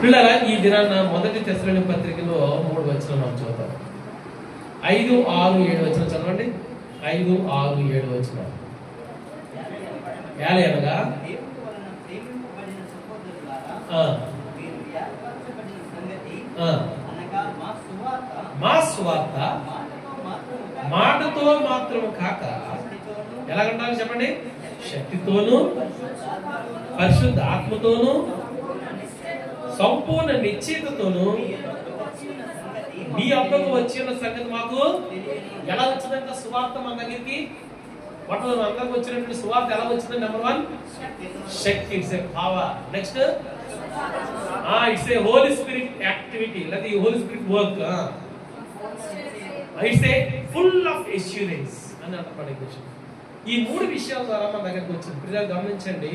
పిల్లల ఈ దినాన్న మొదటి తెస్సలోనిక పత్రికలో 3 వచనాలు మనం చదువుతాం. 5, 6, 7 వచనాలు చదవండి. 5, 6, 7 వచనాలు. ఏలయనగా మా సువార్త మాటతో మాత్రము కాక ఎలాగంటారు చెప్పండి, శక్తితోను పరిశుద్ధ ఆత్మతోను సంపూర్ణ నిశ్చయితతోను మీ అబ్బకు వచ్చిన సంగతి మాకు ఎలా వచ్చిందంట? సువార్త మన దగ్గరికి మొట్టమొదటి అందరికి వచ్చినటువంటి సువార్త ఎలా వచ్చింది? నెంబర్ 1 శక్తి, it's a power. Next it's a holy spirit activity, లేదా ఈ holy spirit work. It's a full of assurance అని అర్థపడే విషయం. ఈ 3 విషయాల ద్వారా మన దగ్గరికి వచ్చింది. ప్రజలు గమనించండి,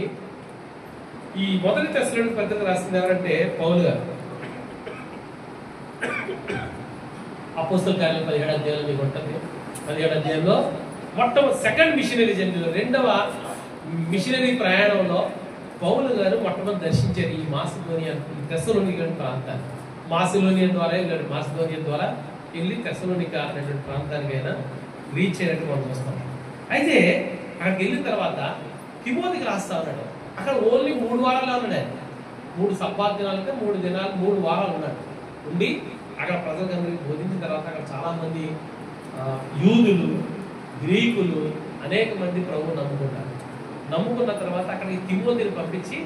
ఈ మొదటి తెస్సలోనిక పత్రిక రాసింది ఎవరంటే పౌలు గారు. అపోస్తల కార్యాలు 17వ అధ్యాయంలో మీకు ఉంటుంది. 17వ అధ్యాయంలో సెకండ్ మిషనరీ జర్నీలో, 2వ మిషనరీ ప్రయాణంలో పౌలు గారు మొట్టమొదటి దర్శించారు ఈ మాసిదోనియా, తెస్సలోనిక ప్రాంతాన్ని. మాసిదోనియా ద్వారా వెళ్ళాడు. మాసిదోనియా ద్వారా వెళ్ళి తెస్సలోనిక అనేటువంటి ప్రాంతానికి అయినా రీచ్ అయినట్టు మనం చూస్తాం. అయితే అక్కడికి వెళ్ళిన తర్వాత తిమోతికి రాస్తా ఉన్నాడు. అక్కడ ఓన్లీ 3 వారాల్లో ఉన్నాడు ఆయన. 3 సబ్బాత్ దినాలంటే 3 దినాలు 3 వారాలు ఉన్నాడు. ఉండి అక్కడ ప్రజలందరికీ బోధించిన తర్వాత అక్కడ చాలా మంది యూదులు, గ్రీకులు, అనేక మంది ప్రభువు నమ్ముకుంటారు. నమ్ముకున్న తర్వాత అక్కడ తిమోతిని పంపించి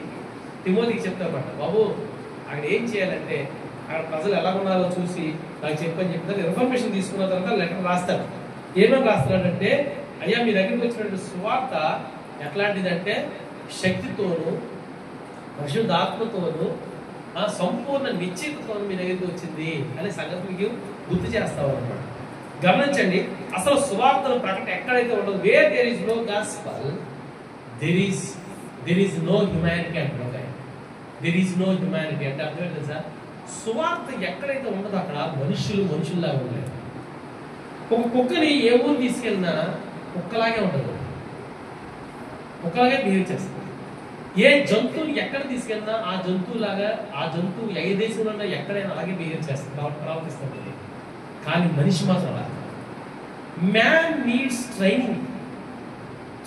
తిమోతికి చెప్తారన్నమాట, బాబు అక్కడ ఏం చేయాలంటే అక్కడ ప్రజలు ఎలా ఉన్నారో చూసి నాకు చెప్పని చెప్తారు. ఇన్ఫర్మేషన్ తీసుకున్న తర్వాత లెటర్ రాస్తాడు. ఏమేమి రాస్తున్నాడంటే, అయ్యా మీ దగ్గరికి వచ్చినటువంటి సువార్త ఎట్లాంటిదంటే శక్తితోను పరిశుద్ధాత్మతోను సంపూర్ణ నిశ్చయితతో మీ దగ్గరికి వచ్చింది అనే సంగతి మీకు గుర్తు చేస్తావు అన్నమాట. గమనించండి, అసలు సువార్తను ప్రకటన ఎక్కడైతే ఉండదు, where there is no gospel there is no humanity అంటే దేర్ ఇస్ నో హ్యుమానిటీ అంటే అర్థం ఏంటి తెలుసా? సువార్త ఎక్కడైతే ఉండదో అక్కడ మనుషుల్లాగా ఉండలేదు. ఒక కుక్కని ఏ ఊరు తీసుకెళ్ళినా కుక్కలాగే ఉండదు, కుక్కలాగే బిహేవ్ చేస్తుంది. ఏ జంతువుని ఎక్కడ తీసుకెళ్ళినా ఆ జంతువు ఏ దేశంలో ఉన్నా ఎక్కడైనా అలాగే బిహేవ్ చేస్తుంది, ప్రవర్తిస్తుంది. కానీ మనిషి మాత్రం అలా. మ్యాన్ నీడ్స్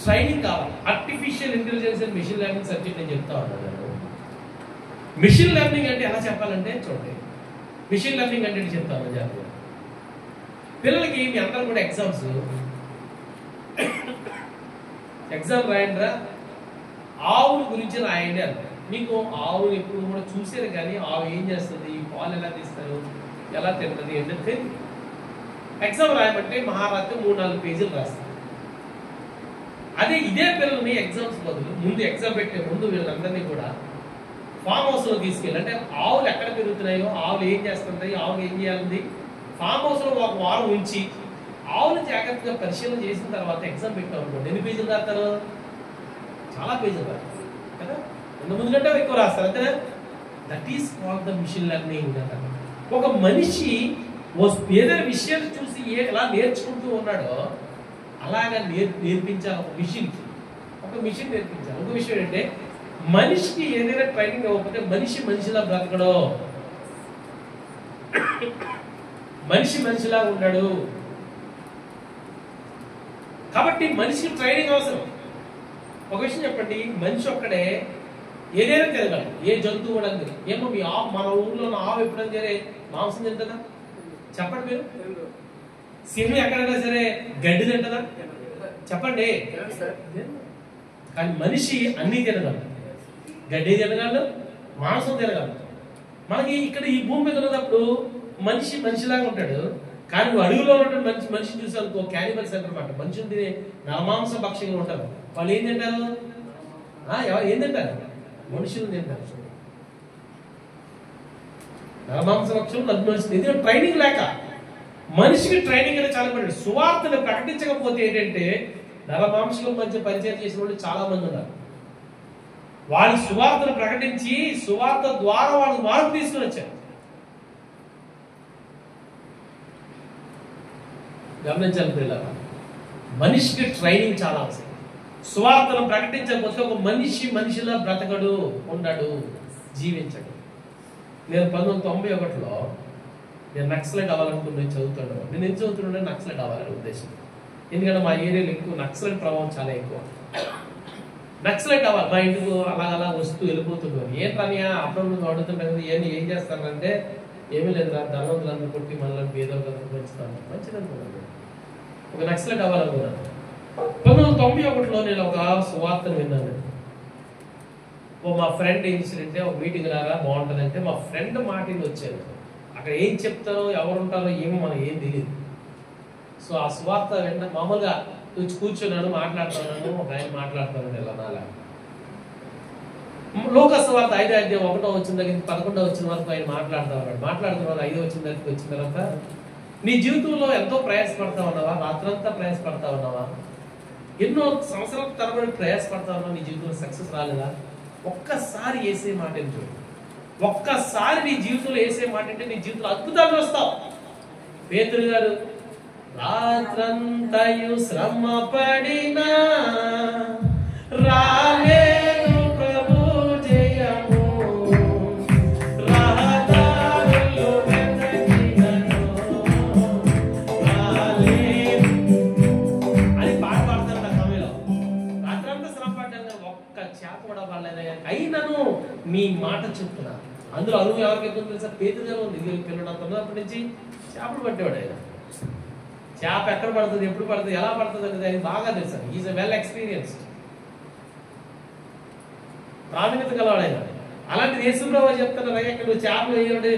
ట్రైనింగ్ కావాలి. Artificial intelligence and machine learning subject నేను చెప్తా ఉన్నాను. మెషిన్ లెర్నింగ్ అంటే ఎలా చెప్పాలంటే చూడండి, మెషిన్ లెర్నింగ్ అంటే చెప్తాను జాగ్రత్తగా. పిల్లలకి మీ అందరూ కూడా ఎగ్జామ్ రాయండిరా, ఆవుల గురించి రాయండి అంటారు. మీకు ఆవులు ఎప్పుడు కూడా చూసారు కానీ ఆవు ఏం చేస్తుంది, పాలు ఎలా తీస్తారు, ఎలా తింటుంది ఏంటంటే తెలియదు. ఎగ్జామ్ రాయమంటే మహారాత్రి 3-4 పేజీలు రాస్తారు. అదే ఇదే పిల్లల్ని ఎగ్జామ్స్ బదులు ముందు ఎగ్జామ్ పెట్టే ముందు వీళ్ళందరినీ కూడా ఫామ్ హౌస్ లో తీసుకెళ్ళి, అంటే ఆవులు ఎక్కడ పెరుగుతున్నాయో, ఆవులు ఏం చేస్తుంటాయి, ఆవులు ఏం చేయాలి, ఫామ్ హౌస్ లో 1 వారం ఉంచి ఆవులు జాగ్రత్తగా పరిశీలన చేసిన తర్వాత ఎగ్జామ్ పెట్టాం అనుకోండి, ఎన్ని పేజీలు రాస్తారు? చాలా పేజీలు రాస్తారు కదా, ముందు కంటే ఎక్కువ రాస్తారు అంతేనా? That is called the mission learning. ఒక మనిషి ఏదైనా విషయాన్ని చూసి ఎలా నేర్చుకుంటూ ఉన్నాడో అలాగా నేర్పించాలి. ఒక మిషన్ నేర్పించాలి. ఒక విషయం ఏంటంటే, మనిషికి ఏదైనా ట్రైనింగ్ అవ్వకపోతే మనిషిలా బ్రతకడు, మనిషిలా ఉన్నాడు. కాబట్టి మనిషికి ట్రైనింగ్ అవసరం. ఒక విషయం చెప్పండి, మనిషి ఒక్కడే ఏదైనా తినగలడు, ఏ జంతువు కూడా అంది. ఏమో మీ ఆవు, మన ఊర్లో ఉన్న ఆవు ఎప్పుడైనా సరే మాంసం తింటుందా? చెప్పండి మీరు. సింహం ఎక్కడైనా సరే గడ్డి తింటుందా? చెప్పండి. కానీ మనిషి అన్ని తినగలడు, గడ్డి తినగలడు, మాంసం తినగలడు. మనకి ఇక్కడ ఈ భూమి మీద ఉన్నప్పుడు మనిషిలాగా ఉంటాడు. కానీ నువ్వు అడవిలో ఉన్నటువంటి మనిషిని చూసానుకో, క్యానిమల్స్ అంటారన్నమాట. మనుషులు తినే నరమాంస భక్షంగా ఉంటారు. వాళ్ళు ఏం తింటారు? ఏం తింటారు? మనుషులు తింటారు. నరమాంస భక్షం మనుషులు. ఇది ట్రైనింగ్ లేక, మనిషికి ట్రైనింగ్ అనేది చాలా పడింది. సువార్తను ప్రకటించకపోతే ఏంటంటే, నరమాంసల మధ్య పరిచయం చేసిన వాళ్ళు చాలా మంది ఉన్నారు. వాళ్ళు సువార్తను ప్రకటించి సువార్త ద్వారా వాళ్ళు మార్పు తీసుకుని వచ్చారు. గమనించాలి పిల్లలు, మనిషికి ట్రైనింగ్ చాలా అవసరం. సువార్తను ప్రకటించకపోతే ఒక మనిషిలా బ్రతకడు, ఉండడు, జీవించడు. నేను 1991లో నేను నక్సలైట్ అవ్వాలనుకుని చదువుతాను. నేను ఏం చదువుతుండే నక్సలైట్ అవ్వాలని ఉద్దేశం. ఎందుకంటే మా ఏరియాలో ఎక్కువ నక్సలైట్ ప్రభావం చాలా ఎక్కువ. నక్సలైట్ అవ్వాలి, మా ఇంటికి అలా వస్తూ వెళ్ళిపోతుంటాను. ఏంటనియా అప్పుడప్పుడు అడుగుతుంటాను కదా, ఏం చేస్తానంటే ఏమీ లేదురా, ధనవంతులందరూ కొట్టి మనల్ని పేదోళ్ళందరూ పెంచుతాను, మంచిది అనుకున్నాను. ఒక నక్సలైట్ అవ్వాలనుకున్నాను. 1991లో నేను ఒక సువార్తను విన్నాను. మా ఫ్రెండ్ ఇన్సిడెంట్, ఒక మీటింగ్ లాగా బాగుంటుందంటే మా ఫ్రెండ్ మాటలు వచ్చాను. అక్కడ ఏం చెప్తారో ఎవరు ఉంటారో ఏమో మనకి ఏం తెలియదు. సో ఆ సువార్త వెంటనే మామూలుగా కూర్చున్నాను, మాట్లాడుతున్నాను. ఒక ఆయన మాట్లాడుతున్నాను ఇలా నాలా. లోకస్ వార్త 5వ అధ్యాయం 1వ వచ్చిన దగ్గర 11వ వచ్చిన వరకు ఆయన మాట్లాడుతున్నారు. 5వ వచ్చిన దగ్గరికి వచ్చిన తర్వాత, నీ జీవితంలో ఎంతో ప్రయాసపడతా ఉన్నావా? రాత్రంతా ప్రయాసపడతా ఉన్నావా? ఎన్నో సంవత్సరాల తరబడి ప్రయాసపడతా ఉన్నావా? నీ జీవితంలో సక్సెస్ రాలేదా? ఒక్కసారి వేసే మాట చూడు. ఒక్కసారి నీ జీవితంలో వేసే మాట అంటే నీ జీవితంలో అద్భుతాలు వస్తావు. పేతురు గారు రాత్రంతయు శ్రమ పడినా రాలేదు ప్రభు జయము, రహదారులు వెతకినను రాలేదు అని పాట పాడతారు. నా సమయంలో రాత్రంతా శ్రమ పడ్డాను, ఒక్క చేప కూడా పడలేదు. అయినను మీ మాట చెప్తున్నా. అందులో అరువు ఎవరికి ఎక్కువ తెలుసా? పేతురు గారు ఉంది. పిల్లడంత ఉన్నప్పటి నుంచి చేపలు పట్టేవాడు ఆయన. చేప ఎక్కడ పడుతుంది, ఎప్పుడు పడుతుంది, ఎలా పడుతుంది అనేది ఆయన బాగా తెలుసు. ఈజ్ వెల్ ఎక్స్పీరియన్స్డ్, ప్రావీణ్యత గలవాడు ఆయన. అలాంటి యేసుప్రభువు చెప్తున్నారు, అయ్యా నువ్వు చేపలు వేయండి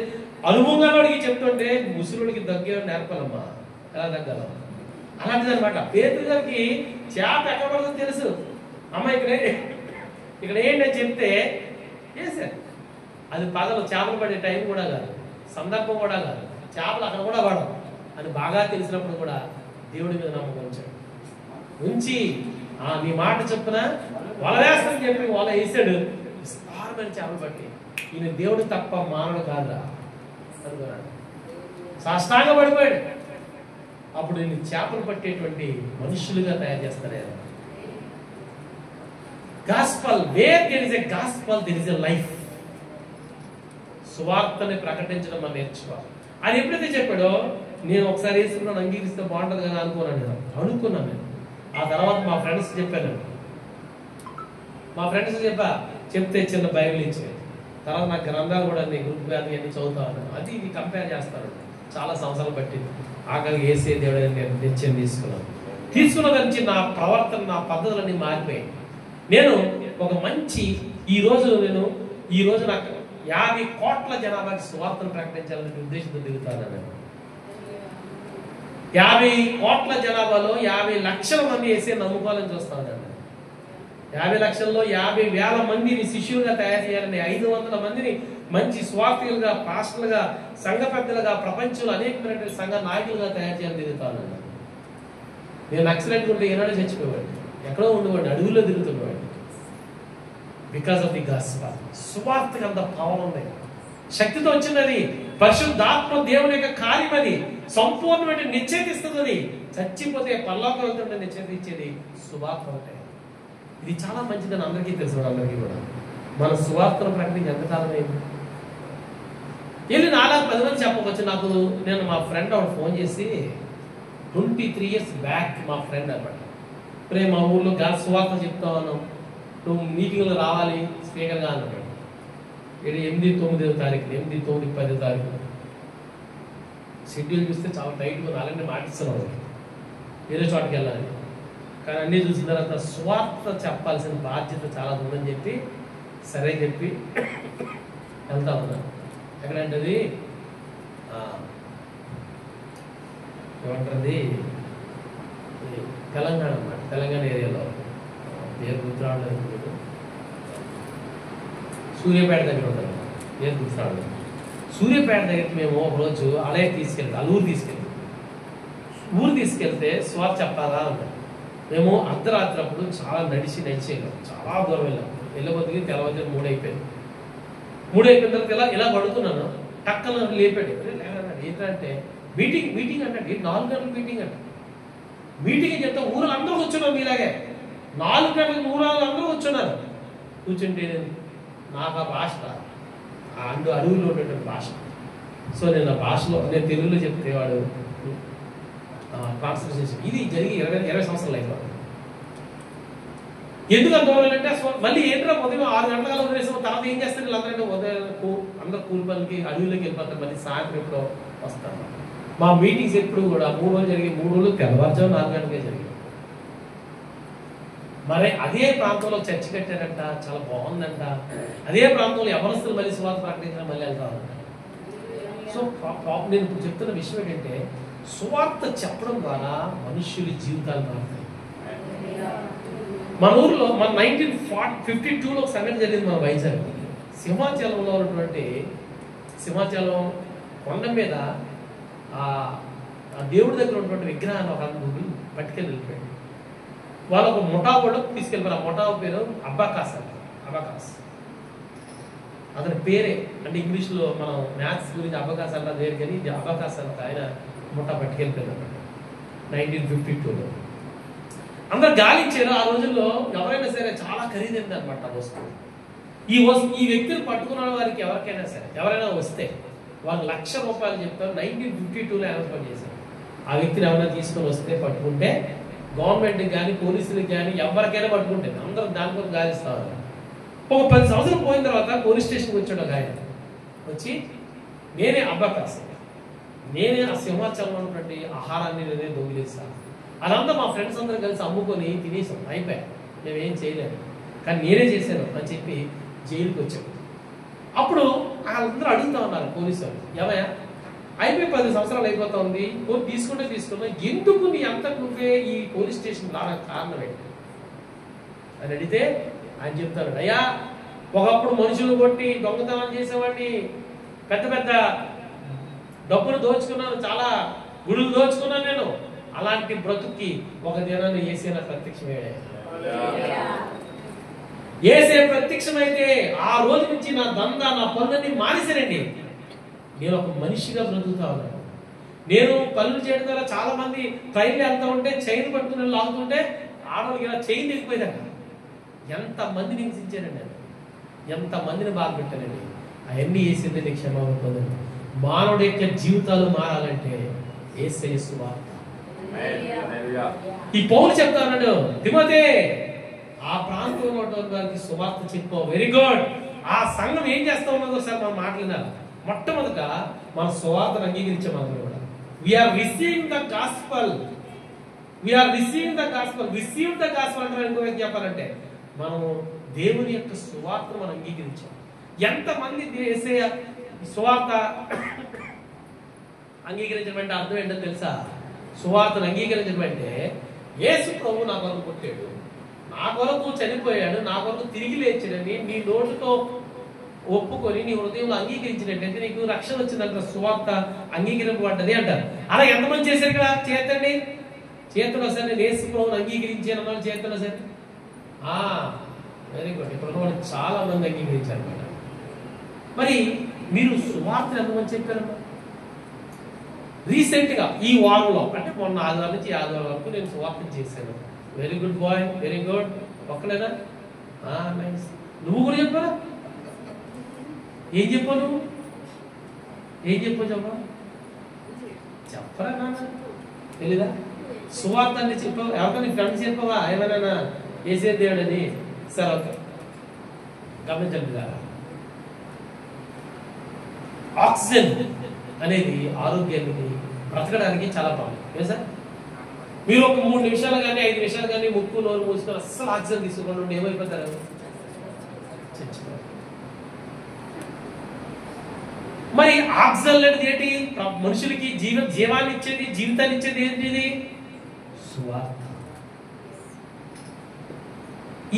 అనుభవంగానోడికి చెప్తుంటే ముసలుడికి దగ్గర నేర్పాలమ్మా, ఎలా తగ్గాల. అలాంటిది అనమాట. పేతురు గారికి చేప ఎక్కడ పడుతుందో తెలుసు. అమ్మ ఇక్కడ ఏంటి అని చెప్తే చేశారు. అది పగలు చేపలు పడే టైం కూడా కాదు, సందర్భం కూడా కాదు, చేపలు అక్కడ కూడా పడవు అని బాగా తెలిసినప్పుడు కూడా దేవుడి మీద నమ్మకం ఉంచి నీ మాట చెప్పున వల వేస్తానని చెప్పి వల వేసాడు. విస్తారమైన చేపలు పట్టి ఈయన దేవుడు తప్ప మానవుడు కాదురా అనుకున్నాడు. సాష్టాంగ పడిపోయాడు. అప్పుడు నేను చేపలు పట్టేటువంటి మనుషులుగా తయారు చేస్తాను. Gospel, where there is a gospel there is a life. సువార్తని ప్రకటించడం మనం నేర్చుకోవాలి. ఆయన ఎప్పుడైతే చెప్పాడో నేను ఒకసారి వేసుకున్నాను, అంగీకరిస్తే బాగుంటుంది కదా అనుకున్నాను నేను. ఆ తర్వాత మా ఫ్రెండ్స్ చెప్పాను. చెప్తే చిన్న బైబిల్ ఇచ్చాను. తర్వాత నాకు గ్రంథాలు కూడా గ్రూప్ వ్యాధి అన్ని చదువుతా ఉన్నాను. అది ఇది కంపేర్ చేస్తాను. చాలా సంవత్సరాలు పట్టింది. ఆఖరికి వేసే దేవుడని నేను నిశ్చయం తీసుకున్న నుంచి నా ప్రవర్తన, నా పద్ధతులన్నీ మారిపోయాయి. నేను ఒక మంచి ఈ రోజు నాకు 50 కోట్ల జనాభాకి సువార్తను ప్రకటించాలనే ఉద్దేశంతో దిగుతాను. 50 కోట్ల జనాభాలో 50 లక్షల మంది వేసే నమ్ముకోవాలని చూస్తాను. 50 లక్షల్లో 50,000 మందిని శిష్యులుగా తయారు చేయాలని, 500 మందిని మంచి స్వార్థులుగా, పాస్టర్లుగా, సంఘ పెద్దలుగా, ప్రపంచంలో అనేకమైనటువంటి సంఘ నాయకులుగా తయారు చేయాలని దిగుతాను. నేను నక్సలైట్ ఉంటే ఏనాడు చచ్చిపోయాడు, ఎక్కడో ఉండేవాడు, అడవుల్లో తిరుగుతున్నవాడు. Because of the gospel. సువార్తకి అంత పవర్ ఉంది, శక్తితో వచ్చినది. పరిశుద్ధాత్మ దేవుని యొక్క కార్యం అది, సంపూర్ణమైన నిశ్చయిస్తుంది. చచ్చిపోతే పరలోకం వెళ్తుంటే నిశ్చయించేది సువార్త ఉంటాయి. ఇది చాలా మంచిదని అందరికీ తెలుసు. అందరికీ కూడా మన సువార్తను ప్రకటించి ఎంతకాలం అయింది. వెళ్ళి 4-10 మంది చెప్పవచ్చు. నేను మా ఫ్రెండ్ ఆవిడ ఫోన్ చేసి 23 years బ్యాక్ మా ఫ్రెండ్ అనమాట, మా ఊర్లో సువార్త చెప్తా ఉన్నాం, నువ్వు మీటింగ్లో రావాలి స్పీకర్గా అన్నాడు. 8-9వ తారీఖు, 8-9-10వ తారీఖు షెడ్యూల్ చూస్తే చాలా టైట్గా అలాంటి మాటిస్తున్నాడు. వేరే చోటకి వెళ్ళాలి. కానీ అన్నీ చూసిన తర్వాత స్వార్థ చెప్పాల్సిన బాధ్యత చాలా ఉందని చెప్పి సరే చెప్పి వెళ్తా ఉన్నాను. ఎక్కడంటే ఏమంటుంది, తెలంగాణ అన్నమాట. తెలంగాణ ఏరియాలో పేరు గుర్తురావడం, సూర్యాపేట దగ్గర ఉంటారు. పేరు గుర్తురావడం. సూర్యాపేట దగ్గరికి మేము ఒకరోజు అలాగే ఊరు తీసుకెళ్తే స్వార్థ చెప్పాలా అన్నాడు. మేము అర్ధరాత్రి అప్పుడు చాలా నడిచి వెళ్ళాం. చాలా దూరం వెళ్ళబోతుకి తెల్లవారు 3 అయిపోయింది. 3 అయిపోయిన తర్వాత ఇలా పడుతున్నాను. టక్కన లేపాడు. ఏంటంటే మీటింగ్ అంటే 4 గంటల మీటింగ్ అంట. మీటింగ్ చెప్తే ఊరు అందరూ కూర్చున్నారు. మీలాగే 4 గంటలకు ఊరు అందరూ కూర్చున్నారు. కూర్చుంటే నాకు ఆ భాష అడవుల్లో ఉండేటువంటి భాష. సో నేను ఆ భాషలో నేను తెలుగులో చెప్తే వాడు ట్రాన్స్లేషన్ చేసి ఇది జరిగి 20 సంవత్సరాలు అయిపోయింది. ఎందుకు అనుకోవాలంటే మళ్ళీ ఏంటో ఉదయం 6 గంటల వదిలేసాము, తర్వాత ఏం చేస్తారు వీళ్ళందరూ ఉదయం అందరూ కూలి పనికి అడవిలోకి వెళ్ళిపోతారు, మళ్ళీ సాయంత్రం ఎప్పుడో వస్తాను. మా మీటింగ్స్ ఎప్పుడు కూడా 3 రోజులు జరిగి 3 రోజులు తెల్లవారుజాము 4 గంటలకే జరిగాయి. మరి అదే ప్రాంతంలో చర్చి కట్టారంట, చాలా బాగుందంట. అదే ప్రాంతంలో యవనస్తులు మళ్ళీ సువార్త ప్రకటించడం మళ్ళీ వెళ్తారంట. సో నేను ఇప్పుడు చెప్తున్న విషయం ఏంటంటే సువార్త చెప్పడం ద్వారా మనుష్యుల జీవితాలు మారుతాయి. మన ఊర్లో మన 1952లో ఒక సంఘటన జరిగింది మన వైజాగ్ సింహాచలంలో ఉన్నటువంటి సింహాచలం కొండ మీద ఆ దేవుడి దగ్గర ఉన్నటువంటి విగ్రహాన్ని ఒక పట్టుకెళ్ళి వెళ్ళిపోయాడు. వాళ్ళు ఒక ముఠా కూడా తీసుకెళ్ళిపోయారు. ఆ ముఠా పేరు అబ్బాకాస్ అంట. అబ్బాకాస్ అతని పేరే, అంటే ఇంగ్లీష్లో మనం మ్యాథ్స్ గురించి అబ్బాకాస్ అంట వేరు, కానీ ఇది అబ్బాకాస్ అంట. ఆయన ముఠా పట్టుకెళ్ళిపోయారు అన్నమాట 1952లో. అందరు గాలించారు. ఆ రోజుల్లో ఎవరైనా సరే చాలా ఖరీదైంది అనమాట వస్తువు. ఈ వ్యక్తిని పట్టుకున్న వారికి ఎవరికైనా సరే ఎవరైనా వస్తే వాళ్ళు ₹1,00,000 చెప్తారు. 1952లో అనౌన్స్మెంట్ చేశారు. ఆ వ్యక్తిని ఎవరైనా తీసుకొని వస్తే పట్టుకుంటే గవర్నమెంట్కి కానీ పోలీసులకు కానీ ఎవరికైనా పట్టుకుంటే అందరూ దానికోసం గాలిస్తారు. ఒక 10 సంవత్సరాలు పోయిన తర్వాత పోలీస్ స్టేషన్కి వచ్చాడు ఒక ఆయన. వచ్చి నేనే అబ్బాకాస్, నేనే ఆ సింహాచలం ఉన్నటువంటి ఆహారాన్ని నేనే దొంగిలేస్తాను, అదంతా మా ఫ్రెండ్స్ అందరూ కలిసి అమ్ముకొని తినేసాం, అయిపోయాయి, మేమేం చేయలేము, కానీ నేనే చేశాను అని చెప్పి జైలుకి వచ్చాడు. అప్పుడు వాళ్ళందరూ అడుగుతా ఉన్నారు పోలీసు వాళ్ళు, ఏమయ్యా అయిపోయి 10 సంవత్సరాలు అయిపోతా ఉంది, తీసుకుంటే తీసుకున్నా, ఎందుకు నీ అంతకు నువ్వే ఈ పోలీస్ స్టేషన్ రావడానికి కారణం ఏంటి అని అడిగితే ఆయన చెప్తాడు, అయ్యా ఒకప్పుడు మనుషులు కొట్టి దొంగతనం చేసేవాడిని, పెద్ద పెద్ద డబ్బులు దోచుకున్నాను, చాలా గుడులు దోచుకున్నాను నేను, అలాంటి బ్రతుక్కి ఒక దినాన్ని యేసే నాకు ప్రత్యక్షమయ్యాడు. యేసే ప్రత్యక్షమైతే ఆ రోజు నుంచి నా దందా నా పనులన్నీ మానేశానండి, నేను ఒక మనిషిగా బ్రతుకుతా ఉన్నాను. నేను పనులు చేయడం ద్వారా చాలా మంది ట్రైన్లు వెళ్తా ఉంటే చైన్ పట్టుకుని లాగుతుంటే ఆడవాళ్ళకి ఇలా చైన్ దిగిపోయిందట. ఎంతమందిని హింసించానండి, ఎంతమందిని బాధ పెట్టానండి. అవన్నీ యేసే క్షమాపణ పొందండి. మానవుడి యొక్క జీవితాలు మారాలంటే యేసయ్య సువార్త. ఈ పౌలు చెప్తాను, తిమోతే ఆ ప్రాంతంలో వారికి సువార్త చెప్పు. Very good. ఆ సంఘం ఏం చేస్తా ఉన్నదో సార్ మనం మాట్లాడినారు. మొట్టమొదట మన సువార్తను అంగీకరించే మనం కూడా we're receiving the gospel, we're receiving the gospel. Receive the gospel అంటే ఇంకో చెప్పాలంటే మనం దేవుని యొక్క సువార్తను మనం అంగీకరించాం. ఎంతమంది యేసయ్య సువార్త అంగీకరించడం అంటే అర్థం ఏంటో తెలుసా? సువార్తను అంగీకరించడం అంటే యేసు ప్రభు నా కొరకు పుట్టాడు, నా కొరకు చనిపోయాడు, నా కొరకు తిరిగి లేచాడని నీ నోటితో ఒప్పుకొని నీ హృదయంలో అంగీకరించినట్టయితే నీకు రక్షణ వచ్చిందంట. సువార్త అంగీకరింపబడ్డది అంటారు. అలా ఎంతమంది చేశారు కదా? చేతండి, చేతులు సార్ నేను యేసు ప్రభువును అంగీకరించాను చేతులు సార్. Very good. ఇప్పుడు వాళ్ళు చాలా మంది అంగీకరించారు అన్నమాట. మరి మీరు సువార్త ఎంతమంది చెప్పారమ్మా? రీసెంట్ గా ఈ వారంలో, అంటే మొన్న ఆదివారం నుంచి ఆదివారం వరకు నేను సువార్త చేశాను. Very good boy, very good. ఒక్కలేదా? నైస్. నువ్వు కూడా చెప్పారా? ఏం చెప్పావు నువ్వు? ఏం చెప్పావు చెప్పరా నాన్న? తెలీదా? సువార్త అని చెప్పావు. ఎవరికైనా ఫ్రెండ్స్ చెప్పావా ఏమైనా వేసే దేవుడని? సరే ఓకే, గమనించండి కదా. ఆక్సిజన్ అనేది ఆరోగ్యానికి బ్రతకడానికి చాలా బాగుంది సార్. మీరు ఒక 3 నిమిషాలు కానీ 5 నిమిషాలు కానీ ముక్కు నోరు మూసుకొని అస్సలు ఆక్సిజన్ తీసుకోండి, ఏమైపోతారు? చచ్చిపోతారు. మరి ఆక్సిజన్ అనేది ఏంటి? మనుషులకి జీవాన్ని ఇచ్చేది, జీవితాన్ని ఇచ్చేది ఏంటి? సువార్త.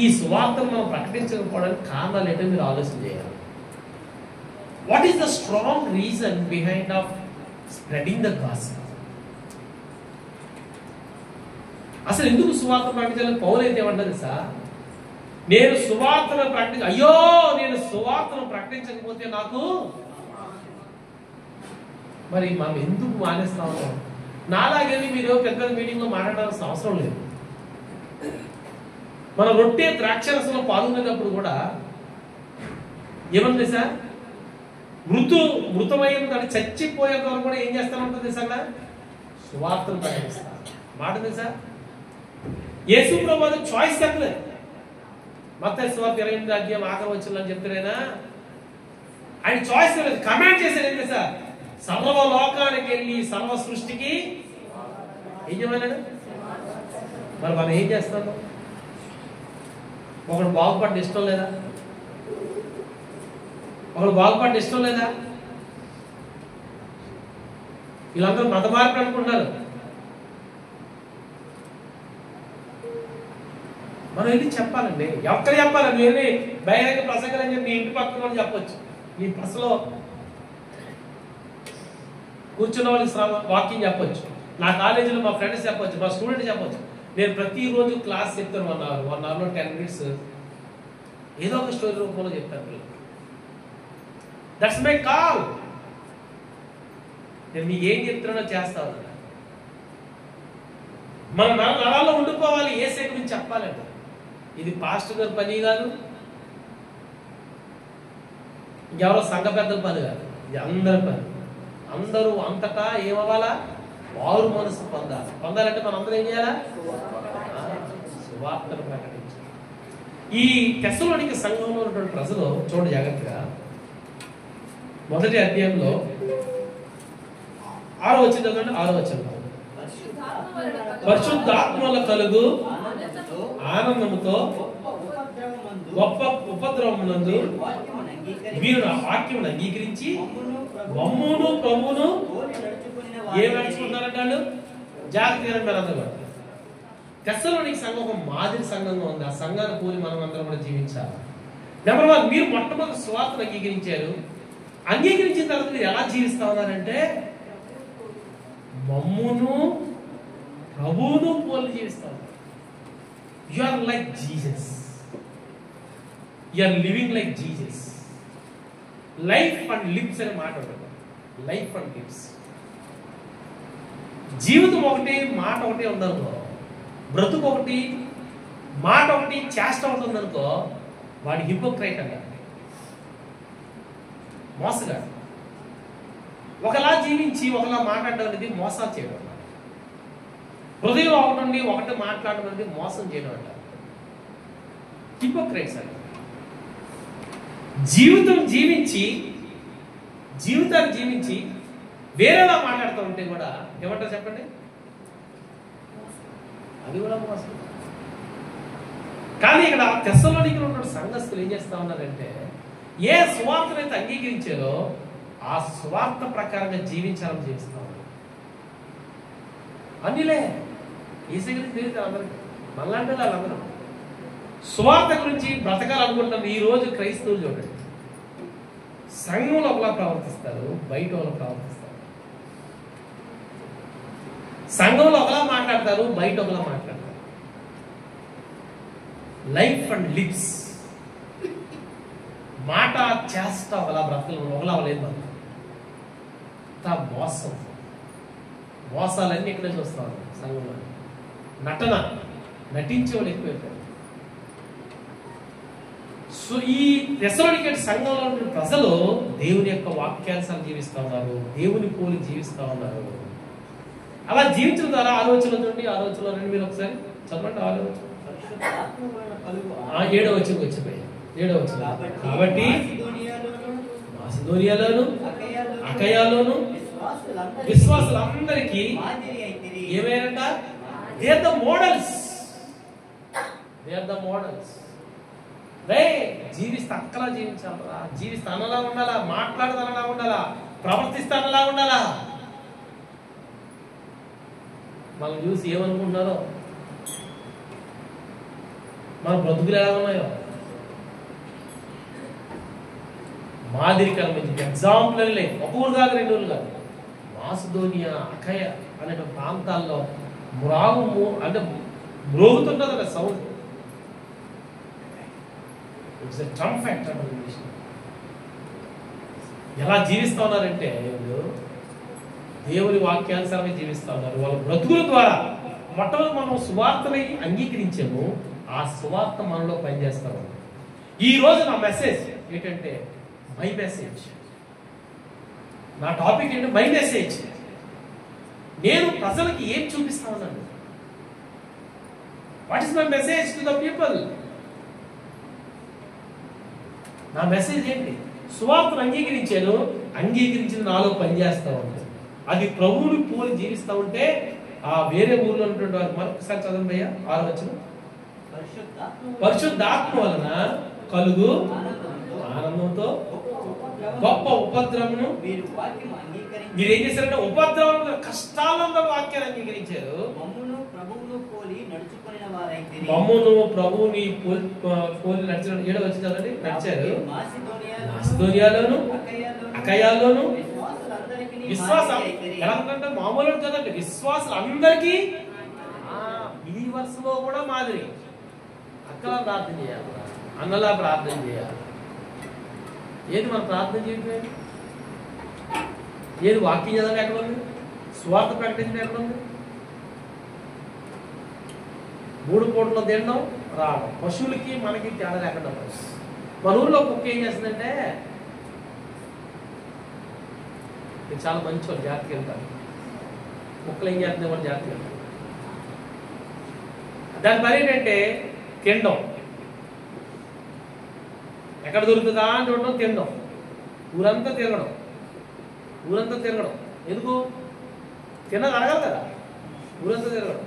ఈ సువార్తను మనం ప్రకటించకపోవడానికి కారణాలు ఏంటో మీరు ఆలోచన చేయాలి. What is the strong reason behind of spreading the gospel? అసలు ఎందుకు సువార్త ప్రకటించాలని పౌలు అయితే ఏమంటారు సార్? నేను సువార్తను నేను సువార్తను ప్రకటించకపోతే నాకు, మరి మనం ఎందుకు మానేస్తాము? నాలాగేది మీరు పెద్ద మీటింగ్ లో మాట్లాడాల్సిన అవసరం లేదు. మన రొట్టె ద్రాక్షరసంలో పాల్గొనేటప్పుడు కూడా ఏమంది సార్? మృతమైన దాన్ని చచ్చిపోయే వరకు కూడా ఏం చేస్తాను ఉంటుంది సార్? సువార్తను ప్రకటిస్తాను. మాట తెలుసా? యేసు ప్రభువు చాయిస్ చెప్పలేదు. మత్తయి సువార్త 28వ అధ్యాయం ఆఖరి వచనంలో చెప్తారైనా ఆయన చాయిస్ లేదు, కమాండ్ చేశాడు. ఏంటి సార్? సర్వ లోకానికి వెళ్ళి సర్వ సృష్టికి ఏం చేయమన్నాడు? మరి మనం ఏం చేస్తాము? ఒకడు బాగుపడ్డ ఇష్టం లేదా? ఒకడు బాగుపడ్డ ఇష్టం లేదా? వీళ్ళందరూ మత మార్పులు అనుకుంటున్నారు. మనం వెళ్ళి చెప్పాలండి. ఎక్కడ చెప్పాలండి? వెళ్ళి బహిరంగ ప్రసంగాలు అని చెప్పి నీ ఇంటి పక్కన వాళ్ళు చెప్పొచ్చు, నీ బస్సులో కూర్చున్న వాళ్ళకి వాకింగ్ చెప్పొచ్చు, నా కాలేజీలో మా ఫ్రెండ్స్ చెప్పొచ్చు, మా స్టూడెంట్ చెప్పొచ్చు. నేను ప్రతిరోజు క్లాస్ చెప్తాను. 1 అవర్లో 10 minutes ఏదో ఒక స్టోరీ రూపంలో చెప్తాను పిల్లలు. That's my call. నేను మీకు ఏం చెప్తున్నానో చేస్తా ఉన్నా. మన నరాల్లో ఉండిపోవాలి. ఏసే గురించి చెప్పాలండి. ఇది పాస్టర్ గారి పని కాదు, ఇంకెవరో సంఘ పెద్దల పని కాదు, ఇది అందరి పని. అందరూ అంతటా ఏమవ్వాలా? వారు మనసు పొందాలంటే మనం అందరూ ఏం చేయాలా? సువార్తను ప్రకటించాలి. ఈ తెస్సలోనిక సంఘంలో ఉన్నటువంటి ప్రజలు చూడండి జాగ్రత్తగా. 1వ అధ్యాయంలో 6వ వచనం చదవండి. 6వ వచనం, పరిశుద్ధాత్మల కలుగు ఆనందముతో గొప్ప ఉపద్రవమునందు మీరు నా వాక్యమును అంగీకరించి మమ్మును ప్రభువును ఏం నడుచుకుంటున్నారంటే వాళ్ళు జాగ్రత్తగా మీరు అందరూ. తెస్సలోనిక సంఘం ఒక మాదిరి సంఘంగా ఉంది. ఆ సంఘాన్ని పోలి మనం అందరం కూడా జీవించాలి. నెంబర్ 1, మీరు మొట్టమొదటి సువార్తను అంగీకరించారు. అంగీకరించిన తర్వాత మీరు ఎలా జీవిస్తా ఉన్నారంటే మమ్మును ప్రభువును పోలి జీవిస్తా ఉన్నారు. You are like Jesus, you are living like Jesus. Life and lips అనే మాట ఉంటుంది. లైఫ్ అండ్ లిప్స్, జీవితం ఒకటి, మాట ఒకటి ఉందనుకో, బ్రతుకు ఒకటి, మాట ఒకటి, చేష్ట ఒకటి ఉందనుకో, వాడి హిపోక్రైట్ అన్నారు, మోసగాడు. ఒకలా జీవించి ఒకలా మాట్లాడడం అనేది మోసాలు చేయడం అన్నారు. హృదయం ఒకటి ఉండి ఒకటి మాట్లాడడం అనేది మోసం చేయడం అంటారు. హిపోక్రైట్స్ అంటారు. జీవితాన్ని జీవించి వేరేలా మాట్లాడుతూ ఉంటే కూడా ఏమంటారు చెప్పండి? అది కూడా మోసం. కానీ ఇక్కడ తెస్సలోనికలో ఉన్న సంఘస్థులు ఏం చేస్తా ఉన్నారంటే ఏ సువార్తనైతే అంగీకరించారో ఆ సువార్త ప్రకారంగా జీవించాలని జీవిస్తా ఉన్నారు. అన్నిలే ఏసీ గురించి తెలియదు అందరికి, మళ్ళంటే వాళ్ళందరూ సువార్త గురించి బ్రతకాలనుకుంటున్నారు. ఈ రోజు క్రైస్తవులు చూడండి, సంఘంలో ఒకలా ప్రవర్తిస్తారు, బయట ఒకలా ప్రవర్తిస్తారు. సంఘంలో ఒకలా మాట్లాడతారు, బయట ఒకలా మాట్లాడతారు. లైఫ్ అండ్ లిప్స్, మాట చేస్తా ఒకలా బ్రతకలు ఒకలా అవ్వలేదు. మన మోసం, మోసాలన్నీ ఇక్కడే చూస్తా ఉన్నాం సంఘంలో. నటించే వాళ్ళు ఎక్కువైపోయారు. సో ఈ తెస్సలోనిక సంఘంలో ఉన్న ప్రజలు దేవుని యొక్క వాక్యానుసారం జీవిస్తా ఉన్నారు, దేవుని పోలి జీవిస్తా ఉన్నారు. అలా జీవించడం ద్వారా ఆలోచనల నుండి మీరు ఒకసారి చదవండి. ఆలోచన 7వ వచనం వచ్చిపోయి 7వ వచనం. కాబట్టి మాసిదోనియాలోను అకయాలోను విశ్వాసులందరికీ ఏమైనా దే ఆర్ ద మోడల్స్. రే జీవిస్తే అక్కలా జీవించాలరా, జీవిస్తే అనలా ఉండాలా, మాట్లాడదనలా ఉండాలా, ప్రవర్తిస్తానలా ఉండాలా. మనం చూసి ఏమనుకుంటున్నారో, మన బ్రతుకులు ఎలా ఉన్నాయో మాదిరికరమైన ఎగ్జాంపుల్ లే. ఒక ఊరు కాదు, 2 ఊరు కాదు, మాసిదోనియా అకయ అనే ప్రాంతాల్లో అంటే మ్రోగుతుంటుంది అక్కడ సౌండ్. ఇట్స్ ఎ ట్రంపెట్ అన్నది. ఎలా జీవిస్తా ఉన్నారంటే దేవుని వాక్యానుసారంగా జీవిస్తా ఉన్నారు. వాళ్ళ బ్రతుకుల ద్వారా మొట్టమొదటి మనం సువార్తని అంగీకరించాము, ఆ సువార్త మనలో పనిచేస్తా ఉంది. ఈ రోజు నా మెసేజ్ ఏంటంటే మై మెసేజ్. నా టాపిక్ ఏంటి? My message. నేను ప్రజలకి ఏం చూపిస్తా ఉన్నాను? What is my message to the people? నా మెసేజ్ ఏంటి? సువార్తను అంగీకరించాను, అంగీకరించిన నాలో పనిచేస్తా ఉంది. అది ప్రభువుని పోలి జీవిస్తూ ఉంటే ఆ వేరే ఊర్లో ఉన్నటువంటి వారు మరొకసారి చదవండి అయ్యా 6వ వచనం. పరిశుద్ధాత్మ వలన కలుగు ఆనందంతో గొప్ప ఉపద్రవమును మీరు ఏం చేశారంటే ఉపద్రవం కష్టాలంలో వాక్యాన్ని అంగీకరించారు. మమ్మును ప్రభువుని పోలి నడిచిన 7వ వచనం చదవండి. నడిచారు. మాసిదోనియాలోను అకయాలోను విశ్వాసం ఎలా ఉందంటే మామూలు కదండి, విశ్వాసాలు అందరికీ బిలీవర్స్ లో కూడా మాదిరి. అక్కలా ప్రార్థన చేయాలి, అన్నలా ప్రార్థన చేయాలి. ఏది మనం ప్రార్థన చేయట్లేదు? ఏది వాక్యం చదవడం ఎక్కడ ఉంది? స్వార్థ ప్రకటించడం ఎక్కడ ఉంది? 3 పూటలో తినడం రావడం, పశువులకి మనకి తేడా లేకుండా. మన ఊర్లో కుక్క ఏం చేస్తుందంటే, చాలా మంచి వాళ్ళు జాగ్రత్తగా వెళ్తారు. కుక్కలు ఏం చేస్తుంది వాళ్ళు జాగ్రత్తగా వెళ్తారు. దాని పని ఏంటంటే తినడం, ఎక్కడ దొరుకుతుందా అని చూడడం, తినడం, ఊరంతా తిరగడం. ఎందుకు? తిన్నది అడగాలి కదా. ఊరంతా తిరగడం,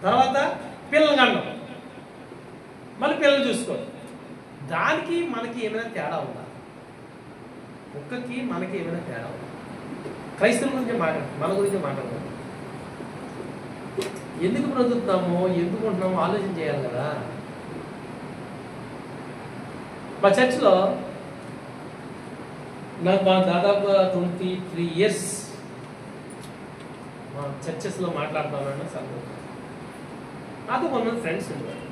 తర్వాత పిల్లలు కనడం, మళ్ళీ పిల్లలు చూసుకోవడం. దానికి మనకి ఏమైనా తేడా ఉందా? కుక్కకి మనకి ఏమైనా తేడా ఉందా? క్రైస్తవుల గురించి మన గురించి మాట్లాడదాం. ఎందుకు బ్రతుకుతామో, ఎందుకు ఉంటున్నామో ఆలోచన చేయాలి కదా. మా చర్చిలో నాకు దాదాపు 23 years మా చర్చెస్లో మాట్లాడుతున్నాను. సందర్భం నాకు కొంతమంది ఫ్రెండ్స్ ఉండేవారు.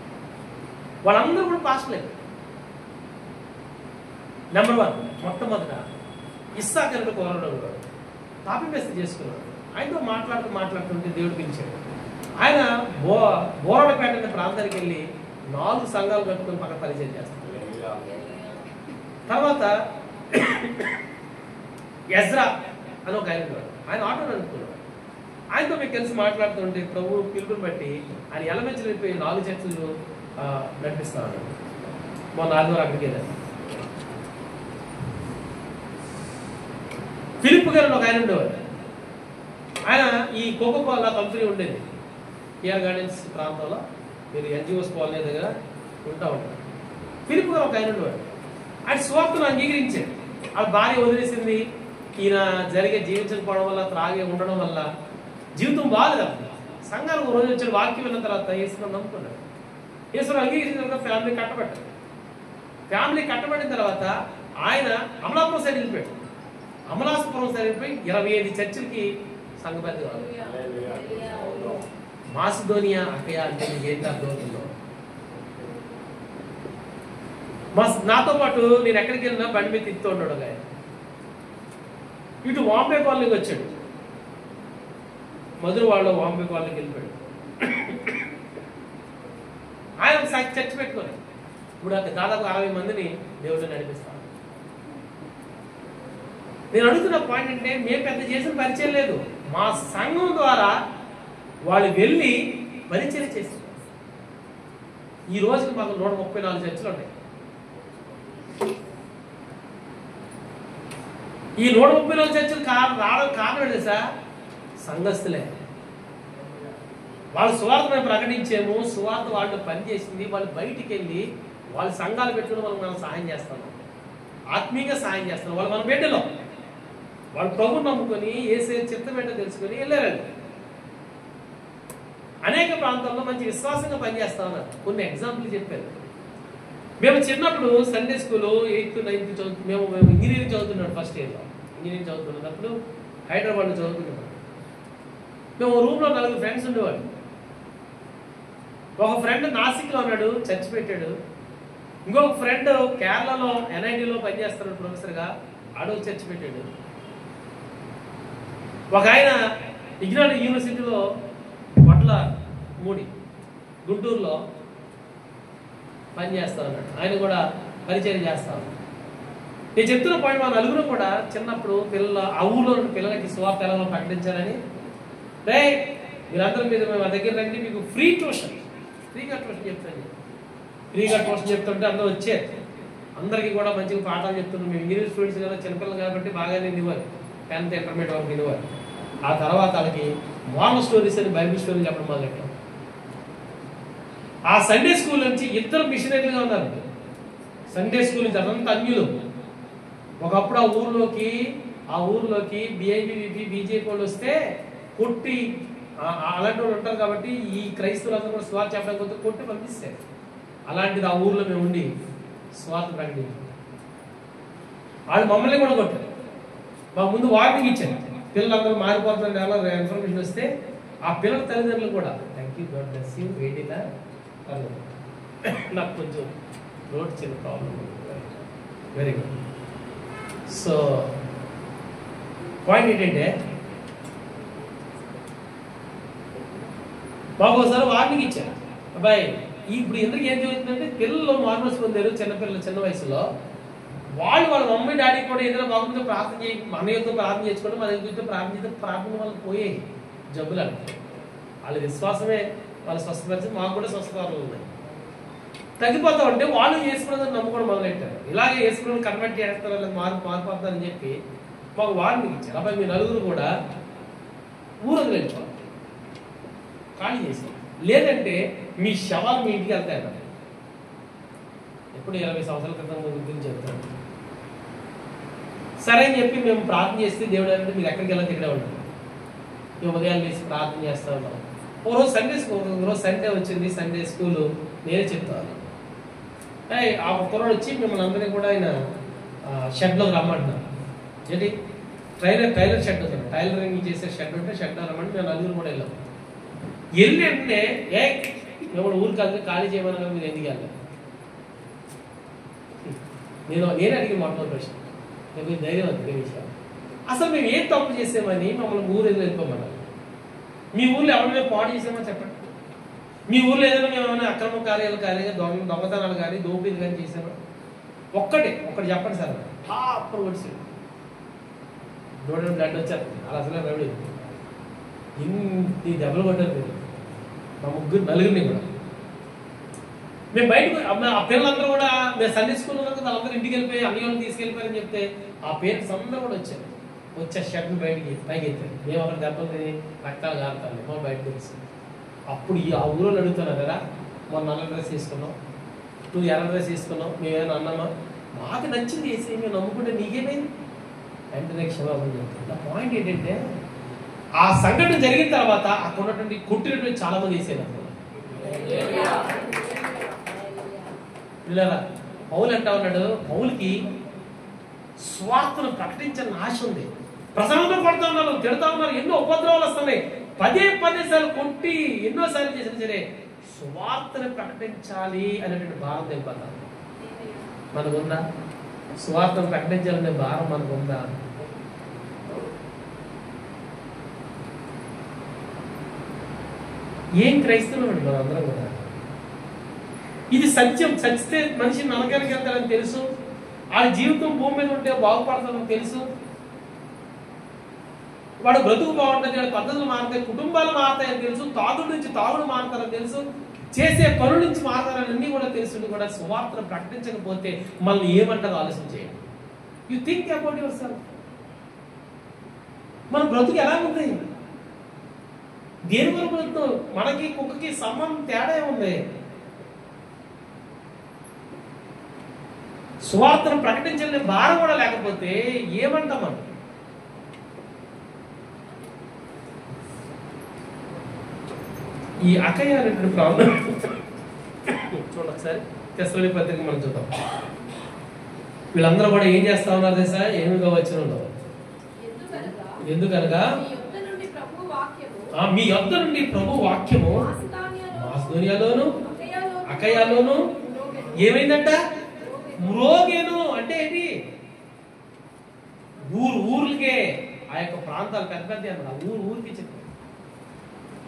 వాళ్ళందరూ కూడా పాస్టర్లే. నెంబర్ 1 మొట్టమొదట ఇస్సాక్ అని కోరడు, కాపీ పేస్ట్ చేసుకున్నాడు. ఆయనతో మాట్లాడుతుంటే దేవుడు పిలిచాడు. ఆయన బోరడపేట అనే ప్రాంతానికి వెళ్ళి 4 సంఘాలు కట్టుకుని పక్కన పరిచయం చేస్తాడు. తర్వాత ఎజ్రా అని ఒక ఆయన ఉన్నాడు. ఆయన ఆటో నడుపుతున్నాడు. ఆయనతో మీకు కలిసి మాట్లాడుతుంటే ప్రభు పిలుపుని బట్టి ఆయన ఎలమెచ్చి వెళ్ళిపోయి 4 చర్చలు నడిపిస్తున్నాడు. మొన్న ఆదివారం అక్కడికి వెళ్ళాను. ఫిలిప్ గారు ఒక ఆయన ఉండేవారు. ఆయన ఈ కోకోకోలా కంపెనీ ఉండేది పిఆర్ గార్డెన్స్ ప్రాంతంలో. మీరు ఎన్జిఓస్ కాలనీ దగ్గర ఉంటా ఉంటారు. ఫిలిప్ గారు ఒక ఆయన ఉండేవాడు. ఆయన స్వార్థను అంగీకరించాడు. ఆ భార్య వదిలేసింది. ఈయన జీవించకపోవడం వల్ల, త్రాగే ఉండడం వల్ల జీవితం బాగాలేదు. సంఘానికి రోజు వచ్చాడు, వాక్యం విన్న తర్వాత యేసుని నమ్ముకున్నాడు. యేసుని అంగీకరించిన తర్వాత ఫ్యామిలీ కట్టబడిన తర్వాత ఆయన అమలాపురం సైడ్ వెళ్ళిపోయాడు. అమలాపురం సైడ్ వెళ్ళిపోయి 25 చర్చిలకి సంఘబద్ధ కాదు. మాసిదోనియా అకయ అంటే ఏంటి అర్థమవుతుందో. నాతో పాటు నేను ఎక్కడికి వెళ్ళినా బండి మీద తిప్పుతూ ఉన్నాడు. ఆయన ఇటు వాంబే కాలనీకి వచ్చాడు. మధురవాడలో వాంబే కాలనీకి వెళ్ళిపోయాడు. ఆయన చర్చ్ పెట్టుకోలేదు. ఇప్పుడు దాదాపు 60 మందిని దేవుడిని నడిపిస్తాను. నేను అడుగుతున్న పాయింట్ అంటే, మేము పెద్ద చేసిన పరిచయం లేదు. మా సంఘం ద్వారా వాళ్ళు వెళ్ళి పరిచయం చేస్తారు. ఈ రోజుకి మాకు 134 చర్చలు ఉన్నాయి. ఈ 134 చర్చలు రావడం కారణం తెలుసా? సంఘస్థులే. వాళ్ళు సువార్త మేము ప్రకటించాము, సువార్త వాళ్ళు పనిచేసింది. వాళ్ళు బయటికి వెళ్ళి వాళ్ళు సంఘాలు పెట్టుకుని మనం సహాయం చేస్తాము, ఆత్మీయంగా సహాయం చేస్తాం. వాళ్ళు మన బిడ్డలో వాళ్ళు ప్రభువుని నమ్ముకొని ఏసే చిత్తం ఏంటో తెలుసుకొని వెళ్ళారు. అనేక ప్రాంతాల్లో మంచి విశ్వాసంగా పనిచేస్తా ఉన్నారు. కొన్ని ఎగ్జాంపుల్ చెప్పారు. మేము చిన్నప్పుడు సండే స్కూల్ 8th 9th మేము ఇంజనీరింగ్ చదువుతున్నాడు. ఫస్ట్ ఇయర్లో ఇంజనీరింగ్ చదువుతున్నప్పుడు హైదరాబాద్లో చదువుతున్నాం. మేము రూమ్లో 4 ఫ్రెండ్స్ ఉండేవాళ్ళు. ఒక ఫ్రెండ్ నాసిక్లో ఉన్నాడు, చర్చ్ పెట్టాడు. ఇంకొక ఫ్రెండ్ కేరళలో NIT పనిచేస్తున్నాడు ప్రొఫెసర్గా, ఆడో చర్చ్ పెట్టాడు. ఒక ఆయన ఇగ్నాట్ యూనివర్సిటీలో వడ్ల మూడి గుంటూరులో పనిచేస్తా ఉన్నాడు. ఆయన కూడా పరిచయం చేస్తా ఉన్నాడు. నేను చెప్తున్న పాయింట్, మా నలుగురు కూడా చిన్నప్పుడు ఆ ఊళ్ళో పిల్లలకి సువార్త ఎలా ప్రకటించాలని, రే మీరందరూ మీరు మా దగ్గర రండి, మీకు ఫ్రీగా ట్యూషన్ చెప్తాను. ఫ్రీగా ట్యూషన్ చెప్తుంటే అందరూ వచ్చారు. అందరికీ కూడా మంచిగా పాఠాలు చెప్తున్నాం. మేము ఇంజనీరింగ్ స్టూడెంట్స్ కదా, చిన్నపిల్లలు కాబట్టి బాగానే ఇవ్వాలి. 10th ఇంటర్మీడియట్ వరకు ఇవ్వాలి. ఆ తర్వాత వాళ్ళకి మోరల్ స్టోరీస్ అని బైబిల్ స్టోరీలు చెప్పడం మొదలెట్టాం. ఆ సండే స్కూల్ నుంచి 2 మిషనరీలుగా ఉన్నారు. సండే స్కూల్ నుంచి అదంతా అన్యులు. ఒకప్పుడు ఆ ఊర్లోకి బిఐబిపి బీజేపీ వాళ్ళు వస్తే కొట్టి, అలాంటి వాళ్ళు ఉంటారు కాబట్టి ఈ క్రైస్తవులందరూ కూడా స్వార్థ చెప్పడం కొద్ది కొట్టి పంపిస్తారు. అలాంటిది ఆ ఊర్లో మేము ఉండి స్వార్థ ప్రకటించాం. వాళ్ళు మమ్మల్ని కూడా కొట్టారు. మా ముందు వార్నింగ్ ఇచ్చారు, పిల్లలందరూ మారిపోతున్నారు ఎలా ఇన్ఫర్మేషన్ వస్తే ఆ పిల్లల తల్లిదండ్రులు కూడా thank you, god bless you, వేడిలా నాకు కొంచెం రోడ్ చిన్న problem. Very good. So point ఏంటంటే, బాబు ఒకసారి వార్నింగ్ ఇచ్చారు, అబ్బాయి ఇప్పుడు ఎందుకు ఏం జరుగుతుందంటే పిల్లలు మార్మల్స్ పొందారు, చిన్నపిల్లలు చిన్న వయసులో. వాళ్ళ మమ్మీ డాడీ కూడా ఏదైనా బాగుందో ప్రార్థన చేయి, మన యొక్క ప్రార్థన చేసుకోవడం, మన యొక్క ప్రార్థన వాళ్ళకి పోయే జబ్బులు అంటే వాళ్ళ విశ్వాసమే వాళ్ళ స్వస్థపరిచి మాకు కూడా స్వస్థతలు ఉన్నాయి. తగ్గిపోతా ఉంటే వాళ్ళు వేసుకోవడం నమ్ముకోవడం మొదలెట్టారు. ఇలాగే వేసుకోవడం కన్వర్ట్ చేస్తారు, వాళ్ళకి మారిపోతారని చెప్పి మాకు వార్నింగ్ ఇచ్చారు. అబ్బాయి మీ నలుగురు కూడా ఊరు వెళ్ళిపోవాలి, ఖాళీ చేసి, లేదంటే మీ శవాలు మీ ఇంటికి వెళ్తాయి. ఎప్పుడు 20 సంవత్సరాల క్రితం గురించి చెప్తాను. సరే అని చెప్పి మేము ప్రార్థన చేస్తే దేవుడు అంటే మీరు ఎక్కడికి వెళ్ళాలి ఇక్కడే ఉంటాం. మేము ఉదయం వేసి ప్రార్థన చేస్తూ ఉన్నాం. ఒకరోజు సండే వచ్చింది, సండే స్కూల్ నేనే చెప్తాను. ఆ కుర్రాడు వచ్చి మిమ్మల్ని అందరినీ కూడా ఆయన షెడ్లో రమ్మంటున్నాను. ఏంటి టైలర్ షెడ్ ఉంటుంది, టైలరింగ్ చేసే షెడ్ ఉంటే షెడ్లో రమ్మంటే మేము నలుగురు కూడా వెళ్ళాం. వెళ్ళి వెంటనే మిమ్మల్ని ఊరికి కలిసి ఖాళీ చేయమన్నా మీరు ఎందుకు వెళ్ళాలి? నేనే అడిగి మొట్టమొదటి ప్రశ్న, మీరు ధైర్యం అంతే విషయం. అసలు మేము ఏం తప్పు చేసామని మమ్మల్ని ఊరు వెళ్ళిపోమన్నారు? మీ ఊర్లో ఎవరైనా పాడు చేసామో చెప్పండి. మీ ఊర్లో ఏదైనా మేము ఏమైనా అక్రమ కార్యాలు కానీ దొంగతనాలు కానీ దోపిడీలు కానీ చేసామా? ఒక్కటి చెప్పండి సార్. అప్పుడు వచ్చింది నోటి బ్లడ్ వచ్చారు. అలా అసలు రవి ఇన్ని దెబ్బలు కొట్టారు మీరు, మా నలుగురిని కూడా. మేము బయటకు ఆ పిల్లలందరూ కూడా మేము సండే స్కూల్ వాళ్ళందరూ ఇంటికి వెళ్ళిపోయి అన్ని తీసుకెళ్ళిపోయారని చెప్తే ఆ పేరెంట్స్ అందరూ కూడా వచ్చే షర్ట్ని పైకి ఎత్తారు. మేము అక్కడ దెబ్బలు తిని రక్తాలు కారుతాను మా బయటకు వచ్చి. అప్పుడు ఆ ఊళ్ళో అడుగుతున్నారు కదా, మొన్న నల్ల డ్రెస్ తీసుకున్నాం, నువ్వు ఎర్ర డ్రెస్ తీసుకున్నావు, మేమేమైనా అన్నామా? మాకు నచ్చింది వేసి మేము నమ్ముకుంటే నీకేమైంది వెంటనే క్షమాపణ చెప్తాను. నా పాయింట్ ఏంటంటే, ఆ సంఘటన జరిగిన తర్వాత అక్కడ ఉన్నటువంటి కొట్టినటువంటి చాలా మంది వేసేది. పిల్లరా పౌలు అంటా ఉన్నాడు, పౌలుకి స్వార్థను ప్రకటించాలని ఆశ ఉంది. ప్రసంగంలో కొడుతూ ఉన్నారు, తిడుతూ ఉన్నారు, ఎన్నో ఉపద్రవాలు వస్తున్నాయి. 10 సార్లు కొట్టి ఎన్నోసార్లు చేసినా సరే స్వార్థను ప్రకటించాలి అనేటువంటి భారం తెలిపోతాం. మనకుందా? స్వార్థను ప్రకటించాలనే భారం మనకుందా? ఏం క్రైస్తవులు అండి మనందరం కూడా. ఇది సత్యం, చచ్చితే మనిషి నరకానికి వెళ్తాడని తెలుసు, వాడి జీవితం భూమి మీద ఉంటే బాగుపడతాడని తెలుసు, వాడు బ్రతుకు బాగుంటుంది, వాడి పద్ధతులు మారుతాయి, కుటుంబాలు మారుతాయని తెలుసు, తాగుడు నుంచి తాగుడు మారుతారని తెలుసు, చేసే పనుల నుంచి మారుతారని అన్ని కూడా తెలుసు. కూడా సువార్తను ప్రకటించకపోతే మనల్ని ఏమంటారో ఆలోచన చేయండి. You think about your self. మన బ్రతుకు ఎలా ఉంది? దేని వరకు బ్రతుకు? మనకి కుక్కకి సంబంధం తేడా ఉంది. సువార్తను ప్రకటించాలనే భారం కూడా లేకపోతే ఏమంటాం మనం? ఈ అకయ్య అనేటువంటి ప్రాబ్లం చూడండి ఒకసారి తెస్సలోని పత్రిక మనం చూద్దాం. వీళ్ళందరూ కూడా ఏం చేస్తా ఉన్నారు తెలుసా? ఏమిగా వచ్చిన ఎందుకనగా మీ యొద్ద నుండి ప్రభు వాక్యము మాసిదోనియాలోను అకయ్యలోను ఏమైందంట? మ్రోగేను. అంటే ఏంటి? ఊర్లకే, ఆ యొక్క ప్రాంతాలు పెద్ద పెద్ద అన్నమాట. ఊరికి చెప్పారు.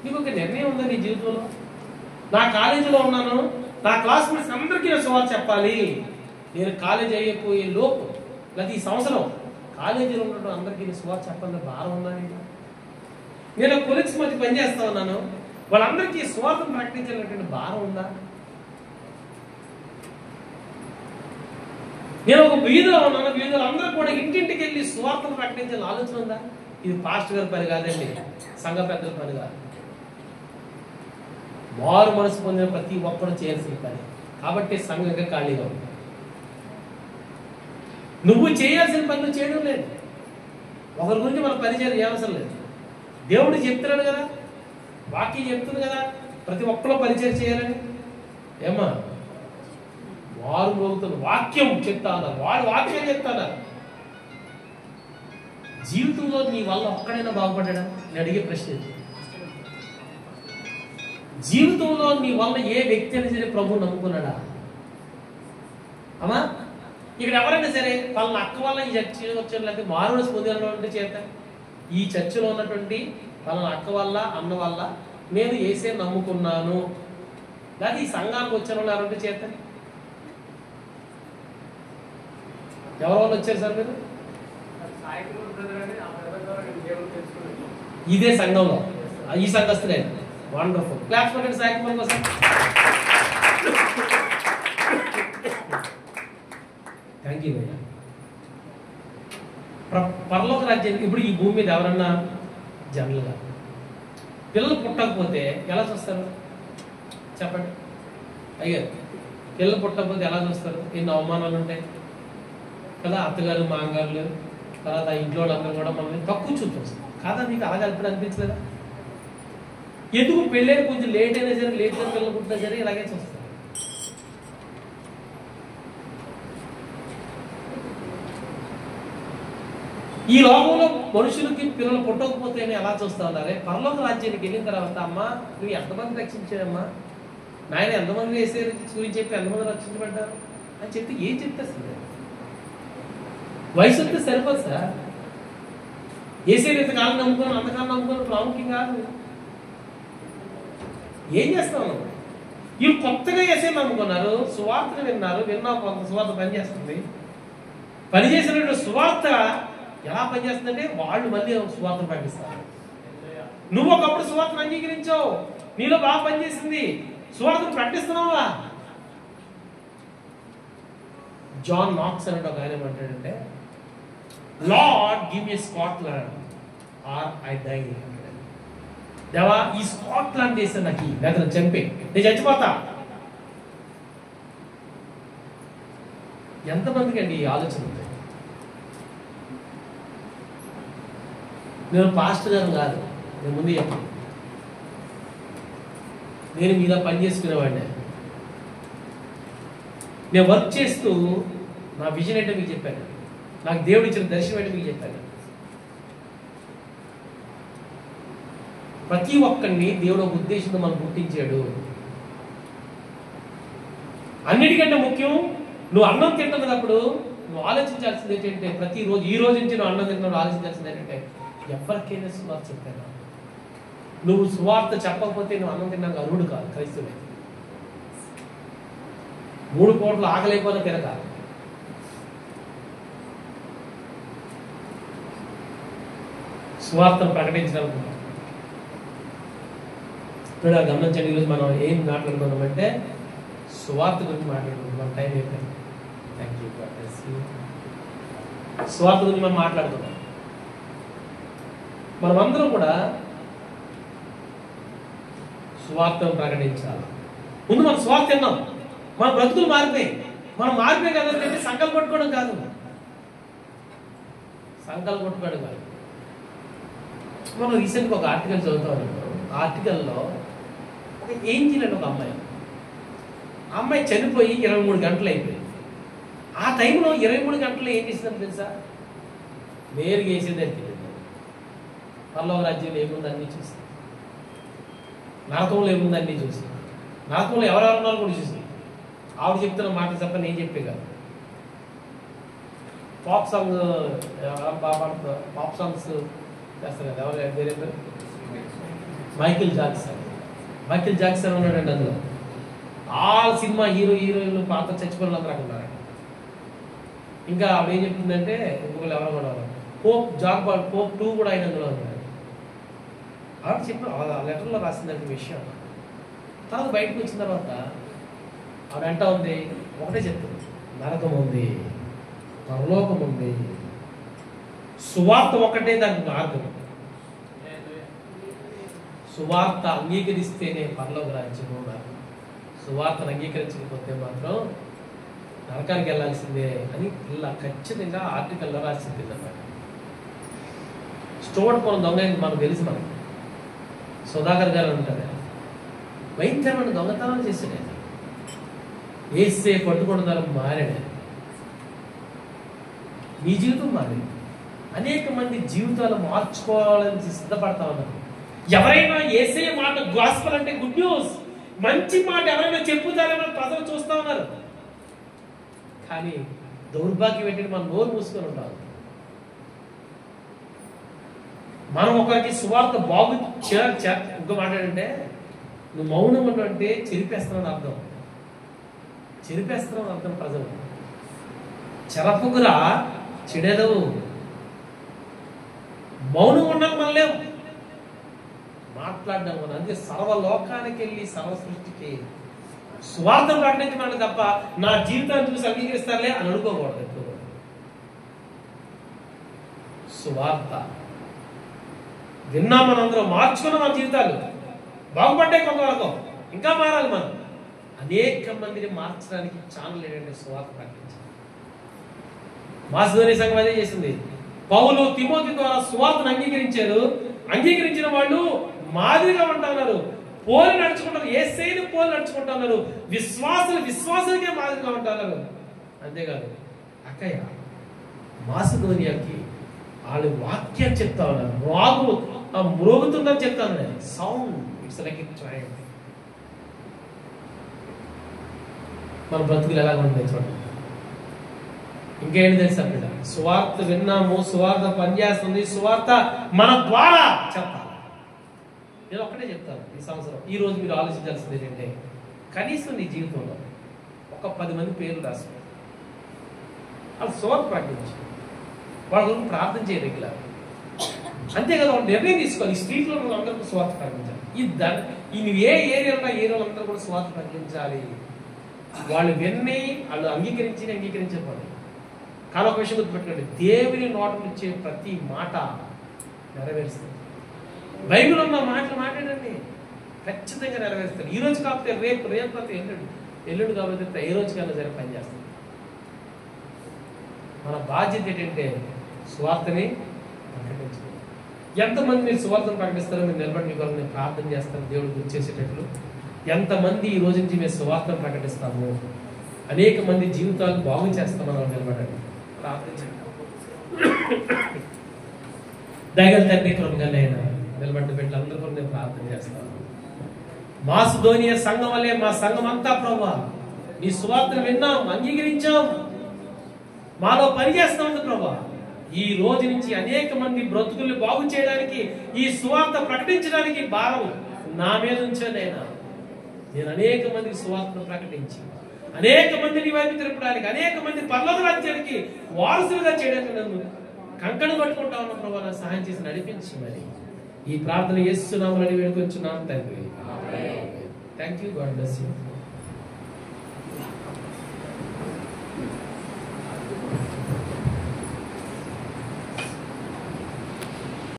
నీకు ఒక నిర్ణయం ఉందా నీ జీవితంలో? నా కాలేజీలో ఉన్నాను, నా క్లాస్మేట్స్ అందరికీ నేను సువార్త చెప్పాలి. నేను కాలేజీ అయిపోయే లోపు లేకపోతే ఈ సంవత్సరం కాలేజీలో ఉన్నట్టు అందరికీ సువార్త చెప్పాలని భారం ఉందా? నేను కొలీగ్స్ మధ్య పనిచేస్తా ఉన్నాను, వాళ్ళందరికీ సువార్తను ప్రకటించాలనేటువంటి భారం ఉందా? నేను ఒక వీధిలో ఉన్నాను, వీధిలో అందరూ కూడా ఇంటింటికి వెళ్ళి సువార్తను ప్రకటించాలని ఆలోచన ఉందా? ఇది పాస్టర్ గారి పని కాదండి, సంఘ పెద్దల పని కాదు. మారు మనసు పొందిన ప్రతి ఒక్కరు చేయాల్సిన పని. కాబట్టి సంఘంగా ఖాళీగా ఉంది. నువ్వు చేయాల్సిన పనులు చేయడం లేదు. ఒకరి గురించి మన పని చేయడం అవసరం లేదు. దేవుడు చెప్తున్నాడు కదా, వాక్యం చెప్తుంది కదా, ప్రతి ఒక్కరు పరిచయం చేయాలని. ఏమా వారు మోగుతున్న వాక్యం చెప్తా ఉన్నారు, వాడు వాక్యం చెప్తా ఉన్నారు. జీవితంలో నీ వల్ల ఒక్కడైనా బాగుపడ్డా? నేను అడిగే ప్రశ్న. జీవితంలో నీ వల్ల ఏ వ్యక్తి అయినా సరే ప్రభు నమ్ముకున్నాడా? అమ్మా ఇక్కడ ఎవరైనా సరే వాళ్ళ అక్క వల్ల ఈ చర్చ వచ్చారు, లేకపోతే మారుమనసు పొందినటువంటి చేత ఈ చర్చలో ఉన్నటువంటి వాళ్ళ అక్క వల్ల అన్న వల్ల నేను యేసే నమ్ముకున్నాను, లేదా ఈ సంఘానికి వచ్చాను ఎవరంటే చేత ఎవరి వాళ్ళు వచ్చారు సార్ మీరు? ఇదే సంఘంలో ఈ సంఘస్థులే. వండర్ఫుల్. క్లాప్స్ కొట్టండి సాయకుమార్ కోసం. థ్యాంక్ యూ భయ్యా. పరలోక రాజ్యానికి ఇప్పుడు ఈ భూమి మీద ఎవరన్నా జనరల్గా పిల్లలు పుట్టకపోతే ఎలా చూస్తారు చెప్పండి? అయ్యారు పిల్లలు పుట్టకపోతే ఎలా చూస్తారు? ఎన్ని అవమానాలు ఉంటాయి కదా. అత్తగారు మామగారులు తర్వాత ఇంట్లో వాళ్ళందరూ కూడా మనల్ని తక్కువ చూస్తారు కాదా? మీకు అలాగే అప్పుడు అనిపించలేదా? ఎందుకు పెళ్ళైన కొంచెం లేట్ అయినా సరే, లేట్గా పిల్లలు పుట్టినా సరే ఇలాగే చూస్తారు. ఈ లోకంలో మనుషులకి పిల్లలు పుట్టకపోతే ఎలా చూస్తా ఉన్నారే, పరలోక రాజ్యానికి వెళ్ళిన తర్వాత అమ్మ నువ్వు ఎంతమంది రక్షించావమ్మా, నాయన ఎంతమంది వేసే గురించి చెప్పి ఎంతమంది రక్షించబడ్డారు అని చెప్తే ఏం చెప్తారు సార్? వయసు వస్తే సరిపోదు సార్. ఏసే ఇంతకాలం నమ్ముకోను అంతకాలం నమ్ముకోను ప్రాముఖ్యం కాదు. ఏం చేస్తాం? వీళ్ళు కొత్తగా ఏసే నమ్ముకున్నారు, సువార్తను విన్నారు, విన్నా కొంత సువార్త పనిచేస్తుంది. పనిచేసినటువంటి సువార్త ఎలా పనిచేస్తుందంటే వాళ్ళు మళ్ళీ సువార్తను ప్రకటిస్తారు. నువ్వు ఒకప్పుడు సువార్తను అంగీకరించావు, నీలో బాగా పనిచేసింది, సువార్తను ప్రకటిస్తున్నావా? జాన్ నాక్స్ అనే ఒక ఆయన ఏమంటాడంటే, Lord give me Scotland or I die. దేవా ఈ స్కాట్లాండ్ దేశం నాకు లేదా చంపే, నేను చచ్చిపోతా. ఎంతమందికి అండి ఈ ఆలోచన ఉంది? నేను పాస్టర్ గారు కాదు, నేను ముందు చెప్పాను, నేను మీలా పని చేసుకునేవాడిని. నేను వర్క్ చేస్తూ నా విజన్ ఏంటో మీకు చెప్పాను, నాకు దేవుడు ఇచ్చిన దర్శనం ఏంటో మీకు చెప్పాను. ప్రతి ఒక్కరిని దేవుడు ఒక ఉద్దేశంతో మనం పుట్టించాడు. అన్నిటికంటే ముఖ్యం, నువ్వు అన్నం తింటున్నప్పుడు నువ్వు ఆలోచించాల్సింది ఏంటంటే, ప్రతిరోజు ఈ రోజు నుంచి నువ్వు అన్నం తింటున్నావు ఆలోచించాల్సింది ఏంటంటే, ఎవరికైనా సువార్త చెప్పాను. నువ్వు సువార్త చెప్పకపోతే నువ్వు అన్నం తిన్నాక అరువుడు కాదు, క్రైస్తవుడే. 3 పూటలు ఆకలేకపోయినా తినకాలి. సువార్తను ప్రకటించాలనుకుంటున్నాం. ఇప్పుడు గమనించండి, ఈరోజు మనం ఏం మాట్లాడుకుందామంటే సువార్త గురించి మాట్లాడుకుంటాం. మన టైం అయిపోయింది. Thank you. సువార్త గురించి మనం మాట్లాడుకుందాం. మనమందరం కూడా సువార్తను ప్రకటించాలి. ముందు మనం సువార్త తిన్నాం, మన బ్రతుకులు మారిపోయి, మనం మారిపోయి కదంటే సంకల్పం కొట్టుకోవడం కాదు, సంకల్పం కొట్టుకోవడం కాదు. మనం రీసెంట్గా ఒక ఆర్టికల్ చదువుతా ఉన్నాం. ఆ ఆర్టికల్లో ఒక ఏంజిల్ అని ఒక అమ్మాయి చనిపోయి 23 గంటలు అయిపోయింది. ఆ టైంలో 23 గంటలు ఏం చేసిందని తెలుసా? నేరుగా వేసేదే తెలియదు. పరలోక రాజ్యంలో ఏముంది అన్నీ చూసి, నరకంలో ఏముంది అన్నీ చూసి, నరకంలో ఎవరెవరు ఉన్నారో కూడా చూసి, ఆవిడ చెప్తున్న మాట తప్ప నేను చెప్పే కాదు. పాప్ సాంగ్స్ చేస్తారు కదా, ఎవరు వేరే మైకిల్ జాక్సన్ ఉన్నాడండి అందులో. ఆ సినిమా హీరోయిన్లు పాత చచ్చిపోయిన అందరూ అక్కడ ఉన్నారు. ఇంకా ఆవిడ ఏం చెప్తుందంటే ఇంకొకరు ఎవరు కూడా పోప్ 2 కూడా ఆయన అందులో ఉన్నారు. ఆవిడ చెప్పిన ఆ లెటర్లో రాసిందంటే విషయం. తర్వాత బయటకు వచ్చిన తర్వాత ఆవిడ అంటా ఉంది, ఒకటే చెప్తుంది, నరకం ఉంది, పరలోకం ఉంది, సువార్త ఒకటే దానికి మార్గం. సువార్త అంగీకరిస్తేనే పరలోక రాజ్యం ఉన్నారు, సువార్తను అంగీకరించకపోతే మాత్రం నరకానికి వెళ్ళాల్సిందే అని ఇలా ఖచ్చితంగా ఆర్టికల్లో రాసింది అన్నమాట. స్టోన్ కొన దొంగ మనకు తెలుసు. మనకి సుధాకర్ గారు ఉంటారు, భయంకరమైన దొంగతనాలు చేశాడు. వేస్తే పట్టుకున్న మారాడు. మీ జీవితం మారింది. అనేక మంది జీవితాలు మార్చుకోవాలని సిద్ధపడతా ఉన్నారు. ఎవరైనా యేసయ్య మాట, గాస్పెల్ అంటే గుడ్ న్యూస్, మంచి మాట ఎవరైనా చెప్పుతారేమో ప్రజలు చూస్తా ఉన్నారు. కానీ దౌర్భాగ్యం ఏంటంటే మనం నోరు మూసుకొని ఉండాలి. మనం ఒకరికి సువార్త ఇంకో మాట్లాడంటే, నువ్వు మౌనం అంటే చెరిపేస్తున్నావు అర్థం. చెరిపేస్తున్నావు అర్థం. ప్రజలు చెరపుకురా చెడెదవు. మౌనం ఉండాలి మనం లేవు, మాట్లాడడం మనం. అందుకే సర్వలోకానికి వెళ్ళి సర్వ సృష్టికి స్వార్థం ప్రకటించమని తప్ప నా జీవితాన్ని చూసి అంగీకరిస్తారులే అని అనుకోకూడదు. ఎక్కువ సువార్త విన్నా మనందరం మార్చుకున్న మన జీవితాలు బాగుపడ్డాయి. కొంతవరకు ఇంకా మారాలి మనం. అనేక మందిని మార్చడానికి ఛానల్ ఏంటంటే సువార్త ప్రకటించాలి. మాసిదోనియ సంఘం అదే చేసింది. పౌలు తిమోతి ద్వారా సువార్తను అంగీకరించారు. అంగీకరించిన వాళ్ళు మాదిరిగా ఉంటున్నారు, పోలి నడుచుకుంటారు, యేసయ్యను పోలి నడుచుకుంటున్నారు, విశ్వాసులకే మాదిరిగా ఉంటున్నారు. అంతేకాదు అక్కయ్య మాసిదోనియాకి వాళ్ళు వాక్యం చెప్తా ఉన్నారు, మ్రోగుతుందని చెప్తా ఉన్నారు. Sound it's like it train. మన బ్రతుకులు ఎలా ఉన్నాయి చూడండి. ఇంకేంటి తెలుసా బిడ్డ, సువార్త విన్నాము, సువార్త పనిచేస్తుంది, సువార్త మన ద్వారా చెప్పాలి. నేను ఒక్కటే చెప్తాను, ఈ సంవత్సరం ఈ రోజు మీరు ఆలోచించాల్సింది ఏంటంటే, కనీసం నీ జీవితంలో ఒక 10 మంది పేర్లు రాసుకో. వాళ్ళు సువార్త ప్రకటించి వాళ్ళ గురించి ప్రార్థన చేయ రెగ్యులర్. అంతేకాదు వాళ్ళు నిర్ణయం తీసుకోవాలి, ఈ స్ట్రీట్లో అందరికీ సువార్త ప్రకటించాలి. ఈ ఏ ఏరియాలో అందరూ కూడా సువార్త ప్రకటించాలి. వాళ్ళు విన్ని వాళ్ళు అంగీకరించకపోవాలి. కానీ ఒక విషయం గుర్తుపెట్టుకోండి, దేవుని నోటి నుంచే ప్రతి మాట నెరవేరుస్తుంది. బైబిల్ ఉన్న మాటలు మాట్లాడండి, ఖచ్చితంగా నెరవేరుస్తారు. ఈ రోజు కాకపోతే రేపు కాకపోతే ఎల్లుండి కాకపోతే ఏ రోజు కన్నా సరే పనిచేస్తుంది. మన బాధ్యత ఏంటంటే సువార్తని ప్రకటించడం. ఎంతమంది మీరు సువార్తను ప్రకటిస్తారో మీరు నిలబడి మీకు నేను ప్రార్థన చేస్తాను, దేవుడు గుర్తు చేసేటట్లు. ఎంతమంది ఈ రోజు నుంచి మేము సువార్తను ప్రకటిస్తాము, అనేక మంది జీవితాలు బాగు చేస్తామని నిలబడండి, ప్రార్థించండి. దయగల తండ్రి కృపగలైనా నిలబడి బిడ్డలందరూ కూడా నేను ప్రార్థన చేస్తాను. మాసిదోనియ సంఘం వల్లే మా సంఘం అంతా ప్రభువా నీ సువార్తను విన్నాం, అంగీకరించాం, మాలో పనిచేస్తా ఉంది ప్రభువా. ఈ రోజు నుంచి అనేక మంది బ్రతుకుల్ని బాగు చేయడానికి, ఈ సువార్త ప్రకటించడానికి భారం నా మీద ఉంచానైనా. నేను అనేక మందికి సువార్తను ప్రకటించి అనేక మందిని వైపు తిరపడానికి, అనేక మంది పరలోక రాజ్యానికి వారసులుగా చేయడానికి నన్ను కంకణ పట్టుకుంటా ఉన్న ప్రభు నాకు సహాయం చేసి నడిపించి మరి ఈ ప్రార్థన యేసు నామములో వేడుకొంచున్నాను తండ్రి. Thank you. God bless you.